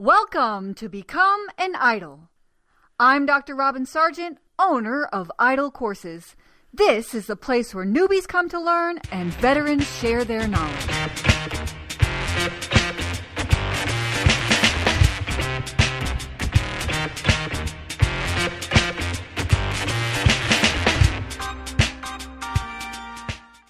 Welcome to Become an Idol. I'm Dr. Robin Sargent, owner of Idol Courses. This is the place where newbies come to learn and veterans share their knowledge.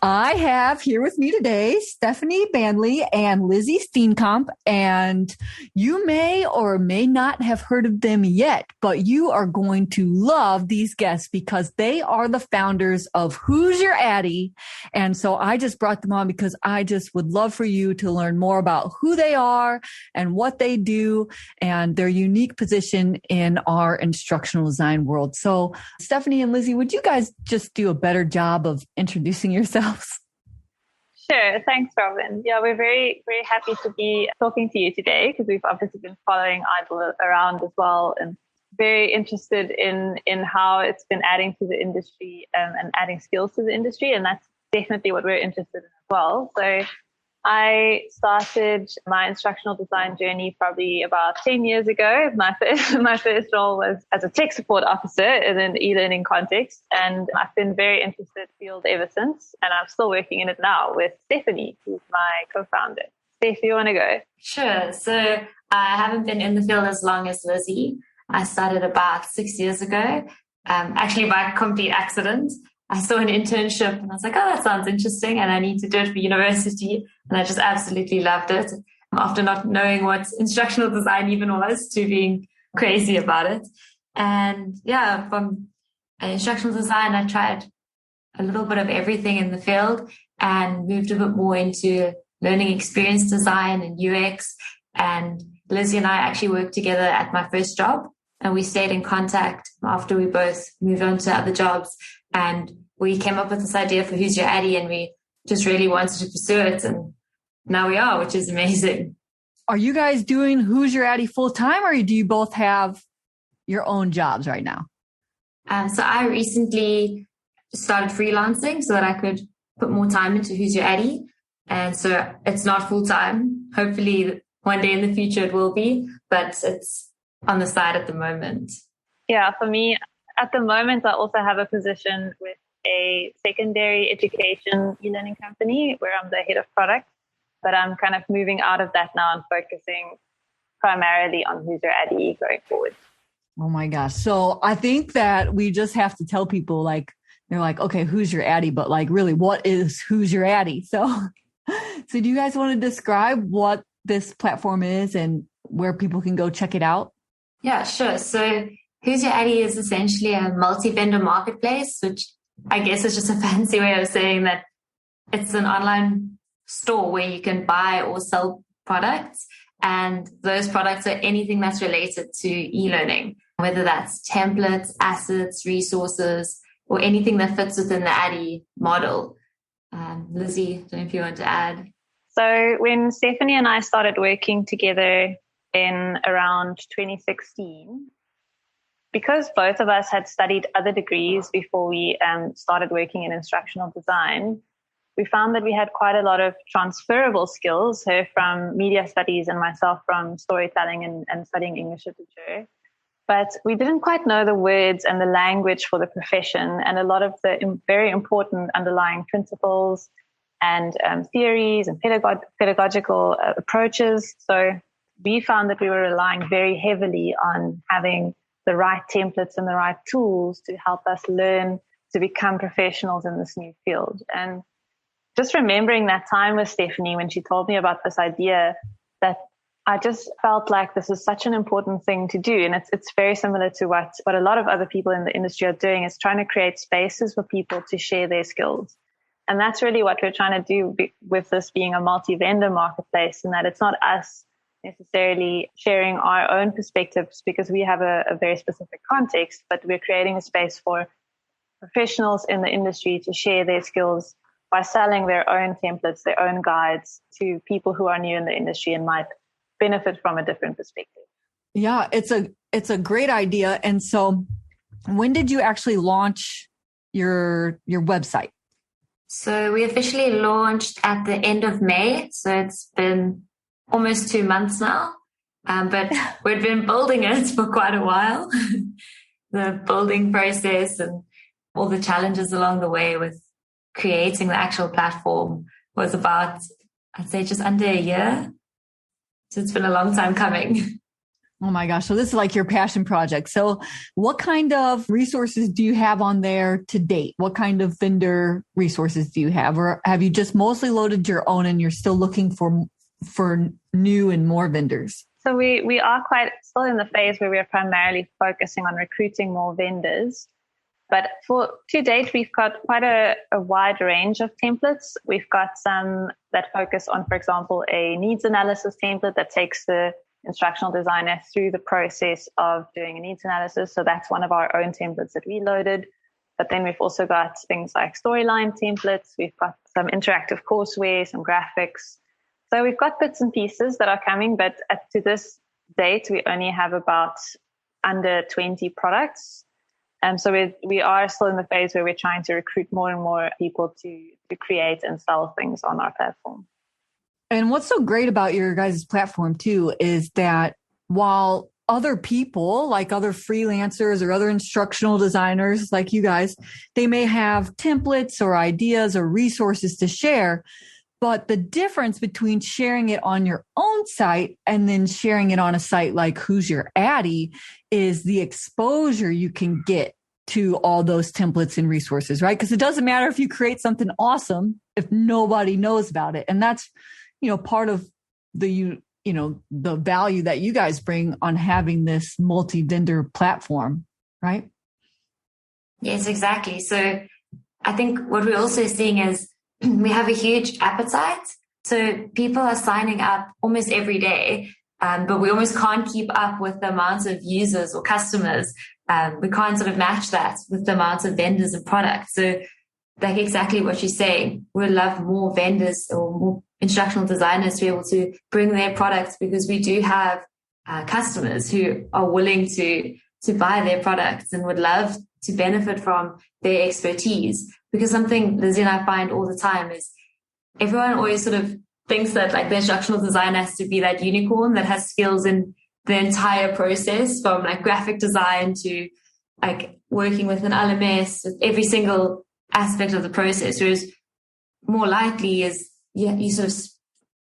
I have here with me today Stephanie Bandli and Lizzy Steenkamp, and you may or may not have heard of them yet, but you are going to love these guests because they are the founders of Who's Your ADDIE. And so I just brought them on because I just would love for you to learn more about who they are and what they do and their unique position in our instructional design world. So Stephanie and Lizzy, would you guys just do a better job of introducing yourselves? Sure. Thanks, Robin. Yeah, we're very, very happy to be talking to you today because we've obviously been following Idol around as well and very interested in how it's been adding to the industry and adding skills to the industry. And that's definitely what we're interested in as well. So I started my instructional design journey probably about 10 years ago. My first role was as a tech support officer in an e-learning context, and I've been very interested in the field ever since, and I'm still working in it now with Stephanie, who's my co-founder. Steph, you want to go? Sure. So I haven't been in the field as long as Lizzy. I started about 6 years ago, actually by complete accident. I saw an internship and I was like, oh, that sounds interesting and I need to do it for university. And I just absolutely loved it after not knowing what instructional design even was to being crazy about it. And yeah, from instructional design, I tried a little bit of everything in the field and moved a bit more into learning experience design and UX. And Lizzy and I actually worked together at my first job and we stayed in contact after we both moved on to other jobs. And we came up with this idea for Who's Your ADDIE and we just really wanted to pursue it. And now we are, which is amazing. Are you guys doing Who's Your ADDIE full time or do you both have your own jobs right now? So I recently started freelancing so that I could put more time into Who's Your ADDIE. And so it's not full time. Hopefully one day in the future it will be, but it's on the side at the moment. Yeah, for me, at the moment, I also have a position with a secondary education e-learning company where I'm the head of product, but I'm kind of moving out of that now and focusing primarily on Who's Your ADDIE going forward. Oh my gosh. So I think that we just have to tell people they're like, okay, Who's Your ADDIE? But really, what is Who's Your ADDIE? So do you guys want to describe what this platform is and where people can go check it out? Yeah, sure. So Who's Your ADDIE is essentially a multi-vendor marketplace, which I guess is just a fancy way of saying that it's an online store where you can buy or sell products. And those products are anything that's related to e-learning, whether that's templates, assets, resources, or anything that fits within the ADDIE model. Lizzy, I don't know if you want to add. So when Stephanie and I started working together in around 2016, because both of us had studied other degrees before we started working in instructional design, we found that we had quite a lot of transferable skills, her from media studies and myself from storytelling and studying English literature. But we didn't quite know the words and the language for the profession and a lot of the very important underlying principles and theories and pedagogical approaches. So we found that we were relying very heavily on having the right templates and the right tools to help us learn to become professionals in this new field. And just remembering that time with Stephanie when she told me about this idea, that I just felt like this is such an important thing to do. And it's very similar to what a lot of other people in the industry are doing, is trying to create spaces for people to share their skills. And that's really what we're trying to do with this being a multi-vendor marketplace, and that it's not us necessarily sharing our own perspectives because we have a very specific context, but we're creating a space for professionals in the industry to share their skills by selling their own templates, their own guides to people who are new in the industry and might benefit from a different perspective. Yeah, it's a great idea. And so when did you actually launch your website? So we officially launched at the end of May. So it's been almost 2 months now. But we'd been building it for quite a while. The building process and all the challenges along the way with creating the actual platform was about, I'd say, just under a year. So it's been a long time coming. Oh my gosh. So this is like your passion project. So what kind of resources do you have on there to date? What kind of vendor resources do you have? Or have you just mostly loaded your own and you're still looking for new and more vendors? So we are quite still in the phase where we are primarily focusing on recruiting more vendors. But to date, we've got quite a wide range of templates. We've got some that focus on, for example, a needs analysis template that takes the instructional designer through the process of doing a needs analysis. So that's one of our own templates that we loaded. But then we've also got things like storyline templates. We've got some interactive courseware, some graphics. So we've got bits and pieces that are coming, but to this date, we only have about under 20 products. So we are still in the phase where we're trying to recruit more and more people to create and sell things on our platform. And what's so great about your guys' platform too is that while other people, like other freelancers or other instructional designers like you guys, they may have templates or ideas or resources to share, but the difference between sharing it on your own site and then sharing it on a site like Who's Your ADDIE is the exposure you can get to all those templates and resources, right? Because it doesn't matter if you create something awesome if nobody knows about it. And that's, part of the value that you guys bring on having this multi-vendor platform, right? Yes, exactly. So I think what we're also seeing is we have a huge appetite. So people are signing up almost every day, but we almost can't keep up with the amount of users or customers. We can't sort of match that with the amount of vendors and products. So like exactly what you're saying, we'd love more vendors or more instructional designers to be able to bring their products, because we do have customers who are willing to buy their products and would love to benefit from their expertise. Because something Lizzy and I find all the time is everyone always sort of thinks that like the instructional design has to be that unicorn that has skills in the entire process, from like graphic design to like working with an LMS, with every single aspect of the process. Whereas more likely is you sort of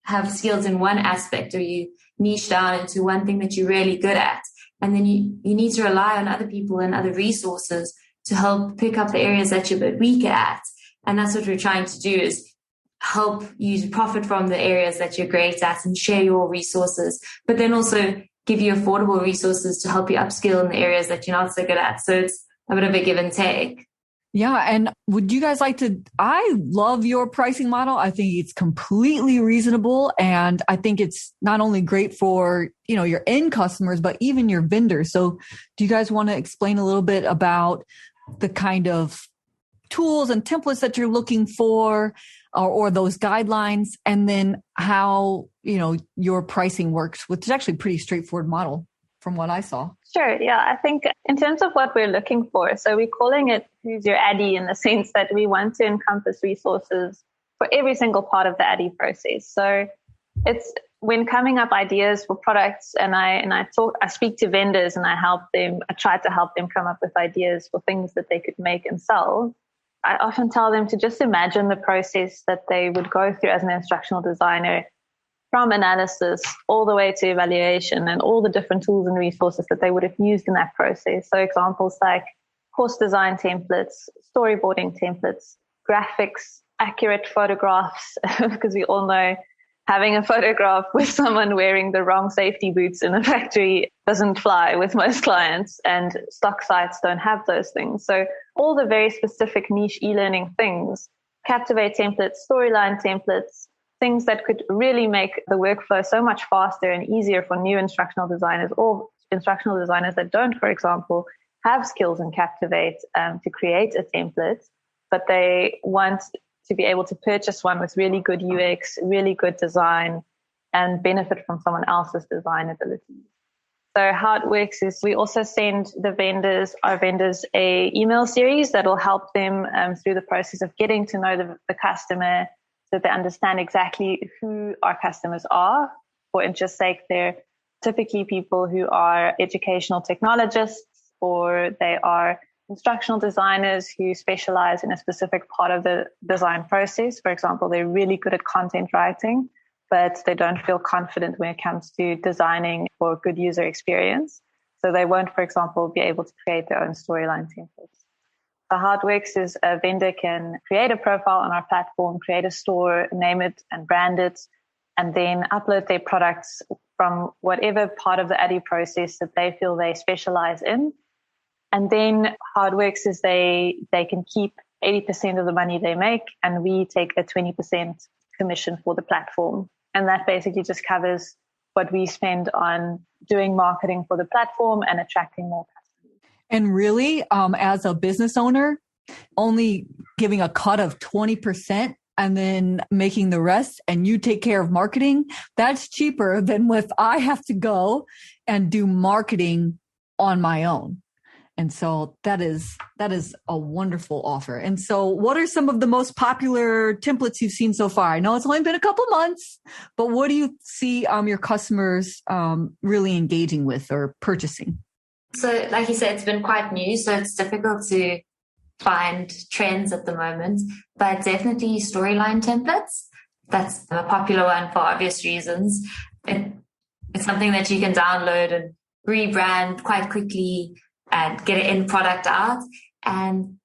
have skills in one aspect, or you niche down into one thing that you're really good at. And then you need to rely on other people and other resources to help pick up the areas that you're a bit weaker at. And that's what we're trying to do, is help you to profit from the areas that you're great at and share your resources, but then also give you affordable resources to help you upskill in the areas that you're not so good at. So it's a bit of a give and take. Yeah. And would you guys I love your pricing model. I think it's completely reasonable. And I think it's not only great for, your end customers, but even your vendors. So do you guys want to explain a little bit about the kind of tools and templates that you're looking for, or those guidelines, and then how, your pricing works, which is actually a pretty straightforward model from what I saw? Sure. Yeah. I think in terms of what we're looking for, so we're calling it Who's Your ADDIE, in the sense that we want to encompass resources for every single part of the ADDIE process. So it's when coming up ideas for products, and I speak to vendors and I try to help them come up with ideas for things that they could make and sell. I often tell them to just imagine the process that they would go through as an instructional designer, from analysis all the way to evaluation, and all the different tools and resources that they would have used in that process. So examples like course design templates, storyboarding templates, graphics, accurate photographs, because we all know having a photograph with someone wearing the wrong safety boots in a factory doesn't fly with most clients, and stock sites don't have those things. So all the very specific niche e-learning things, Captivate templates, storyline templates, things that could really make the workflow so much faster and easier for new instructional designers, or instructional designers that don't, for example, have skills in Captivate to create a template, but they want to be able to purchase one with really good UX, really good design, and benefit from someone else's design abilities. So how it works is we also send our vendors a email series that will help them through the process of getting to know the customer, so they understand exactly who our customers are. For interest's sake, they're typically people who are educational technologists, or they are instructional designers who specialize in a specific part of the design process. For example, they're really good at content writing, but they don't feel confident when it comes to designing for good user experience. So they won't, for example, be able to create their own storyline templates. So how it works is a vendor can create a profile on our platform, create a store, name it and brand it, and then upload their products from whatever part of the ADDIE process that they feel they specialize in. And then how it works is they can keep 80% of the money they make, and we take a 20% commission for the platform. And that basically just covers what we spend on doing marketing for the platform and attracting more customers. And really, as a business owner, only giving a cut of 20% and then making the rest, and you take care of marketing, that's cheaper than if I have to go and do marketing on my own. And so that is a wonderful offer. And so what are some of the most popular templates you've seen so far? I know it's only been a couple months, but what do you see your customers really engaging with or purchasing? So like you said, it's been quite new, so it's difficult to find trends at the moment, but definitely storyline templates. That's a popular one for obvious reasons. It's something that you can download and rebrand quite quickly and get an end product out. And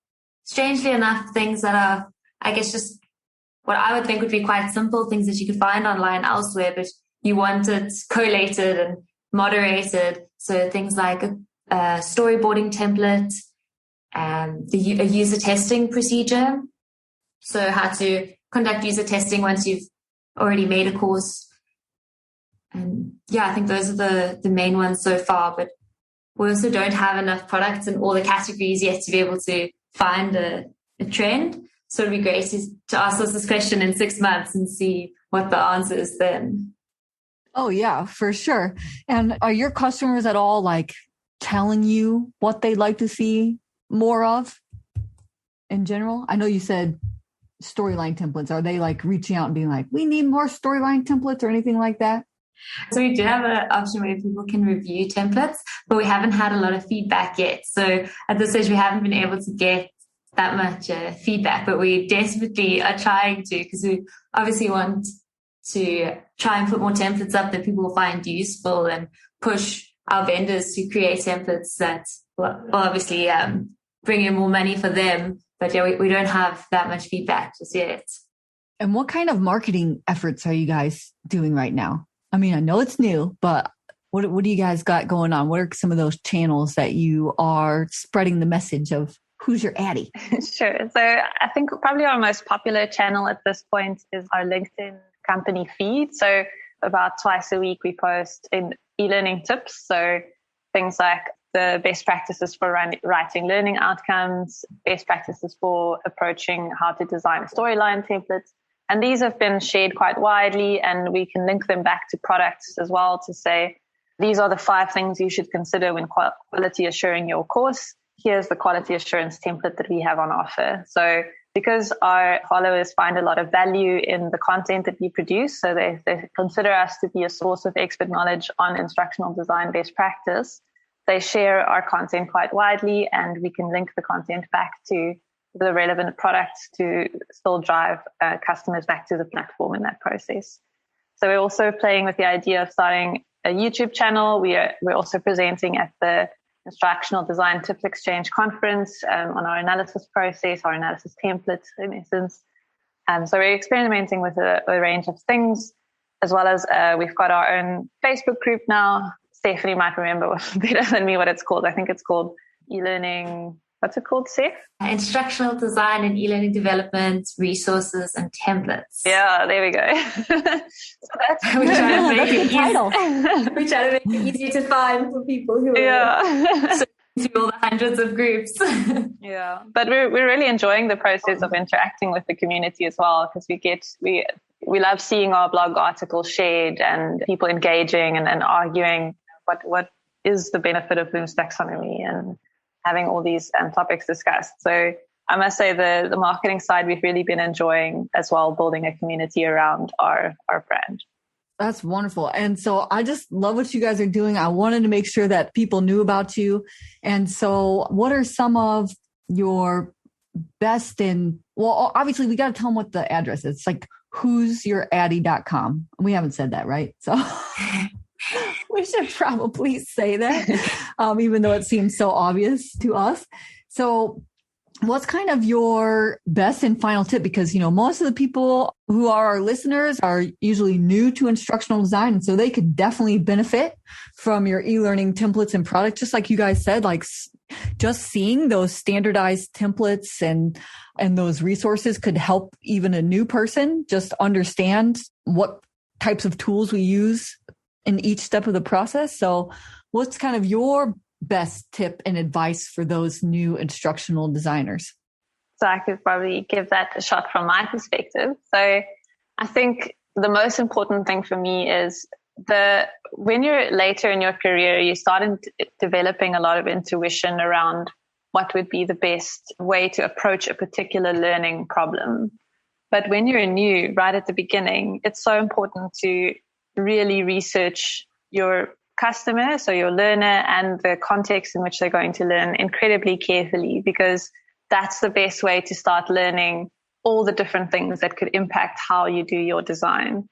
strangely enough, things that are, I guess, just what I would think would be quite simple, things that you could find online elsewhere, but you want it collated and moderated. So things like a storyboarding template, a user testing procedure. So how to conduct user testing once you've already made a course. And yeah, I think those are the main ones so far, but we also don't have enough products in all the categories yet to be able to find a trend. So it'd be great to ask us this question in 6 months and see what the answer is then. Oh, yeah, for sure. And are your customers at all like telling you what they'd like to see more of in general? I know you said storyline templates. Are they like reaching out and being like, we need more storyline templates or anything like that? So we do have an option where people can review templates, but we haven't had a lot of feedback yet. So at this stage, we haven't been able to get that much feedback, but we desperately are trying to, because we obviously want to try and put more templates up that people will find useful and push our vendors to create templates that will obviously bring in more money for them. But yeah, we don't have that much feedback just yet. And what kind of marketing efforts are you guys doing right now? I mean, I know it's new, but what do you guys got going on? What are some of those channels that you are spreading the message of who's your ADDIE? Sure. So I think probably our most popular channel at this point is our LinkedIn company feed. So about twice a week, we post in e-learning tips. So things like the best practices for writing learning outcomes, best practices for approaching how to design a storyline template. And these have been shared quite widely, and we can link them back to products as well to say, these are the 5 things you should consider when quality assuring your course. Here's the quality assurance template that we have on offer. So because our followers find a lot of value in the content that we produce, so they consider us to be a source of expert knowledge on instructional design best practice, they share our content quite widely, and we can link the content back to the relevant products to still drive customers back to the platform in that process. So we're also playing with the idea of starting a YouTube channel. We're also presenting at the Instructional Design Tips Exchange conference on our analysis process, our analysis templates in essence. So we're experimenting with a range of things, as well as we've got our own Facebook group now. Stephanie might remember better than me what it's called. I think it's called e-learning. What's it called, Steph? Instructional design and e-learning development, resources and templates. Yeah, there we go. So that's we try to make it title. We try to make it easy to find for people who are through all the hundreds of groups. Yeah, but we're really enjoying the process of interacting with the community as well, because we love seeing our blog articles shared and people engaging and arguing what is the benefit of Bloom's taxonomy and having all these topics discussed. So I must say the marketing side we've really been enjoying as well, building a community around our brand. That's wonderful. And so I just love what you guys are doing. I wanted to make sure that people knew about you. And so what are some of your best well, obviously we got to tell them what the address is. It's like who'syouraddie.com. We haven't said that, right? So we should probably say that, even though it seems so obvious to us. So what's kind of your best and final tip? Because, most of the people who are our listeners are usually new to instructional design. And so they could definitely benefit from your e-learning templates and products. Just like you guys said, like just seeing those standardized templates and those resources could help even a new person just understand what types of tools we use in each step of the process. So what's kind of your best tip and advice for those new instructional designers? So I could probably give that a shot from my perspective. So I think the most important thing for me is when you're later in your career, you start developing a lot of intuition around what would be the best way to approach a particular learning problem. But when you're new, right at the beginning, it's so important to really research your customer, so your learner, and the context in which they're going to learn incredibly carefully, because that's the best way to start learning all the different things that could impact how you do your design.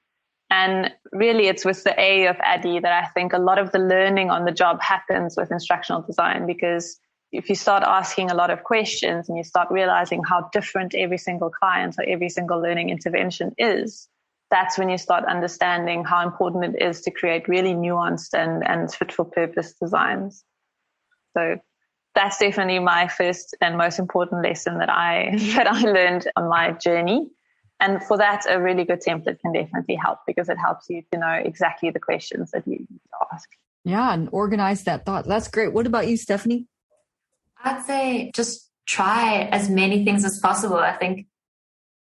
And really, it's with the A of ADDIE that I think a lot of the learning on the job happens with instructional design, because if you start asking a lot of questions and you start realizing how different every single client or every single learning intervention is, that's when you start understanding how important it is to create really nuanced and fit for purpose designs. So that's definitely my first and most important lesson that I learned on my journey. And for that, a really good template can definitely help, because it helps you to know exactly the questions that you need to ask. Yeah, and organize that thought. That's great. What about you, Stephanie? I'd say just try as many things as possible. I think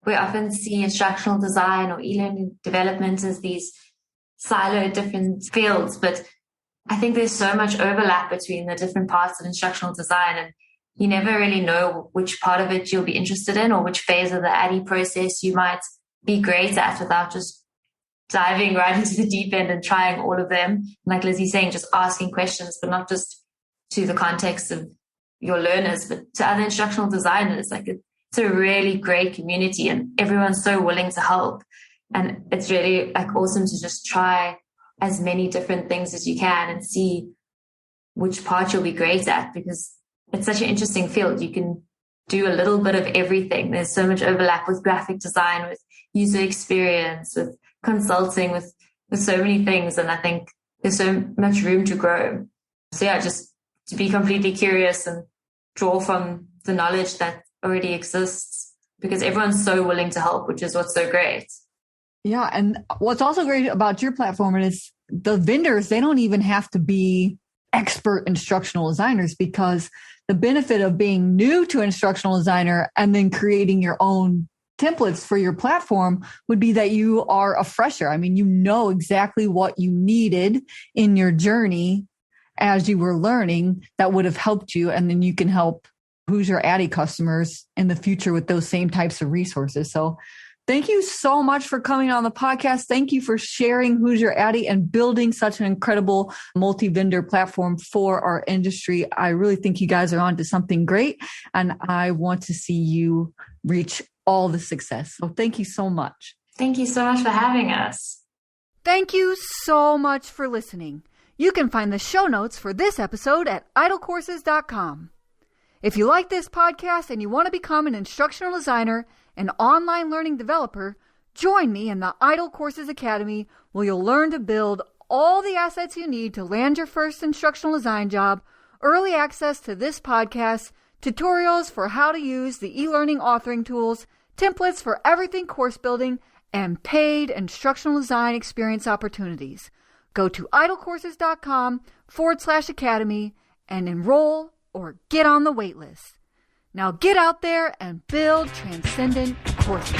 we often see instructional design or e-learning development as these siloed different fields, but I think there's so much overlap between the different parts of instructional design, and you never really know which part of it you'll be interested in or which phase of the ADDIE process you might be great at without just diving right into the deep end and trying all of them. Like Lizzy's saying, just asking questions, but not just to the context of your learners, but to other instructional designers. Like it's a really great community and everyone's so willing to help. And it's really like awesome to just try as many different things as you can and see which part you'll be great at, because it's such an interesting field. You can do a little bit of everything. There's so much overlap with graphic design, with user experience, with consulting, with so many things. And I think there's so much room to grow. So yeah, just to be completely curious and draw from the knowledge that already exists, because everyone's so willing to help, which is what's so great. Yeah. And what's also great about your platform is the vendors, they don't even have to be expert instructional designers, because the benefit of being new to instructional designer and then creating your own templates for your platform would be that you are a fresher. I mean, you know exactly what you needed in your journey as you were learning that would have helped you. And then you can help Who's Your ADDIE customers in the future with those same types of resources. So thank you so much for coming on the podcast. Thank you for sharing Who's Your ADDIE and building such an incredible multi-vendor platform for our industry. I really think you guys are on to something great, and I want to see you reach all the success. So thank you so much. Thank you so much for having us. Thank you so much for listening. You can find the show notes for this episode at idlecourses.com. If you like this podcast and you want to become an instructional designer, an online learning developer, join me in the IDLE Courses Academy, where you'll learn to build all the assets you need to land your first instructional design job, early access to this podcast, tutorials for how to use the e-learning authoring tools, templates for everything course building, and paid instructional design experience opportunities. Go to idlecourses.com/academy and enroll or get on the wait list. Now get out there and build transcendent courses.